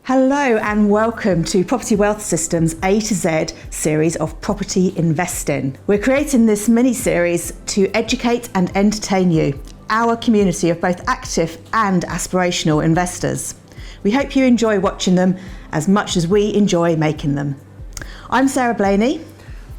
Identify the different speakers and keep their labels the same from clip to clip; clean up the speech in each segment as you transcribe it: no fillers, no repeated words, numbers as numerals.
Speaker 1: Hello and welcome to Property Wealth System's A to Z series of property investing. We're creating this mini-series to educate and entertain you, our community of both active and aspirational investors. We hope you enjoy watching them as much as we enjoy making them. I'm Sarah Blaney.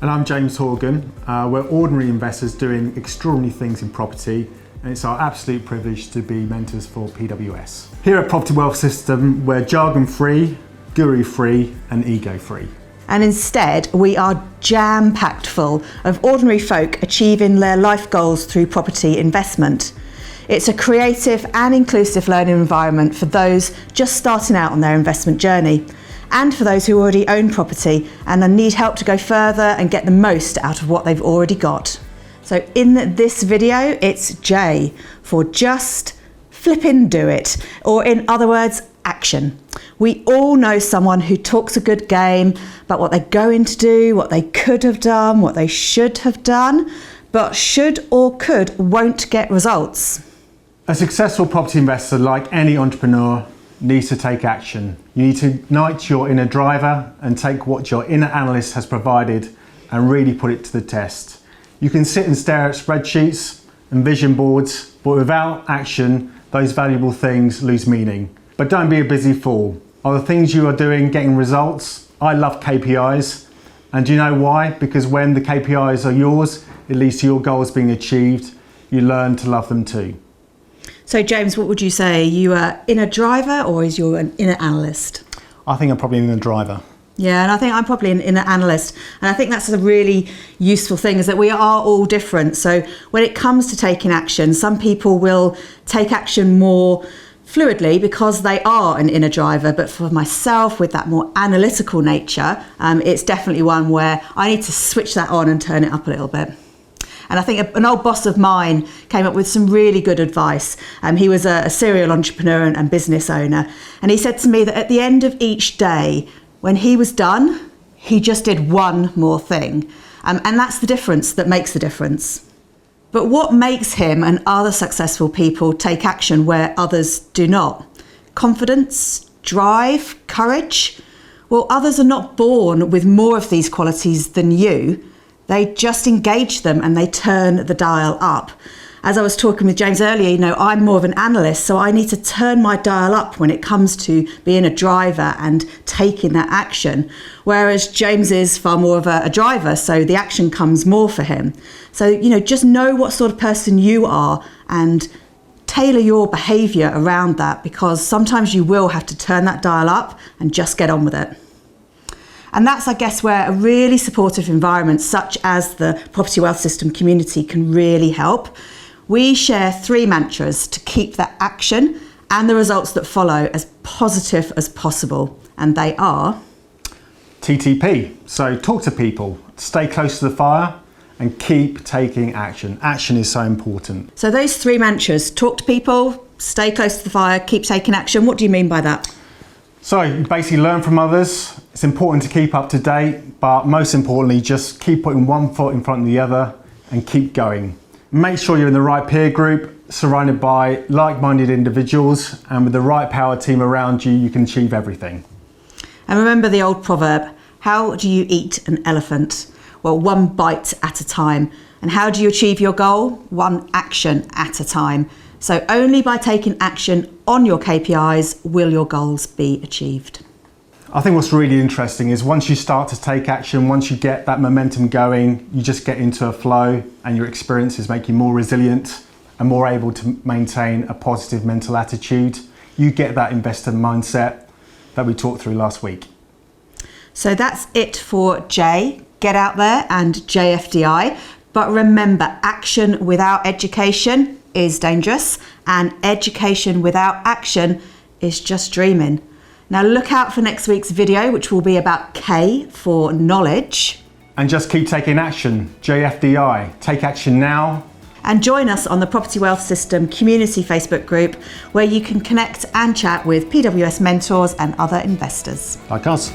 Speaker 2: And I'm James Horgan. We're ordinary investors doing extraordinary things in property, and it's our absolute privilege to be mentors for PWS. Here at Property Wealth System, we're jargon-free, guru-free and ego-free.
Speaker 1: And instead, we are jam-packed full of ordinary folk achieving their life goals through property investment. It's a creative and inclusive learning environment for those just starting out on their investment journey, and for those who already own property and need help to go further and get the most out of what they've already got. So in this video, it's J for just flippin' do it, or in other words, action. We all know someone who talks a good game about what they're going to do, what they could have done, what they should have done, but should or could won't get results.
Speaker 2: A successful property investor, like any entrepreneur, needs to take action. You need to ignite your inner driver and take what your inner analyst has provided and really put it to the test. You can sit and stare at spreadsheets and vision boards, but without action, those valuable things lose meaning. But don't be a busy fool. Are the things you are doing getting results? I love KPIs. And do you know why? Because when the KPIs are yours, it leads to your goals being achieved. You learn to love them too.
Speaker 1: So James, what would you say? You are inner driver or is you an inner analyst?
Speaker 2: I think I'm probably an inner driver.
Speaker 1: Yeah, and I think I'm probably an inner analyst. And I think that's a really useful thing, is that we are all different. So when it comes to taking action, some people will take action more fluidly because they are an inner driver. But for myself, with that more analytical nature, it's definitely one where I need to switch that on and turn it up a little bit. And I think an old boss of mine came up with some really good advice. He was a serial entrepreneur and business owner. And he said to me that at the end of each day, when he was done, he just did one more thing. And that's the difference that makes the difference. But what makes him and other successful people take action where others do not? Confidence, drive, courage? Well, others are not born with more of these qualities than you. They just engage them and they turn the dial up. As I was talking with James earlier, I'm more of an analyst, so I need to turn my dial up when it comes to being a driver and taking that action. Whereas James is far more of a driver, so the action comes more for him. So, just know what sort of person you are and tailor your behaviour around that, because sometimes you will have to turn that dial up and just get on with it. And that's, I guess, where a really supportive environment such as the Property Wealth System community can really help. We share 3 mantras to keep that action and the results that follow as positive as possible. And they are
Speaker 2: TTP, so talk to people, stay close to the fire and keep taking action. Action is so important.
Speaker 1: So those 3 mantras: talk to people, stay close to the fire, keep taking action. What do you mean by that?
Speaker 2: So you basically learn from others. It's important to keep up to date, but most importantly, just keep putting one foot in front of the other and keep going. Make sure you're in the right peer group, surrounded by like-minded individuals, and with the right power team around you, you can achieve everything.
Speaker 1: And remember the old proverb, how do you eat an elephant? Well, one bite at a time. And how do you achieve your goal? One action at a time. So only by taking action on your KPIs will your goals be achieved.
Speaker 2: I think what's really interesting is once you start to take action, once you get that momentum going, you just get into a flow and your experiences make you more resilient and more able to maintain a positive mental attitude. You get that investor mindset that we talked through last week.
Speaker 1: So that's it for J. Get out there and JFDI. But remember, action without education is dangerous, and education without action is just dreaming. Now look out for next week's video, which will be about K for knowledge.
Speaker 2: And just keep taking action, JFDI, take action now.
Speaker 1: And join us on the Property Wealth System community Facebook group, where you can connect and chat with PWS mentors and other investors.
Speaker 2: Like us.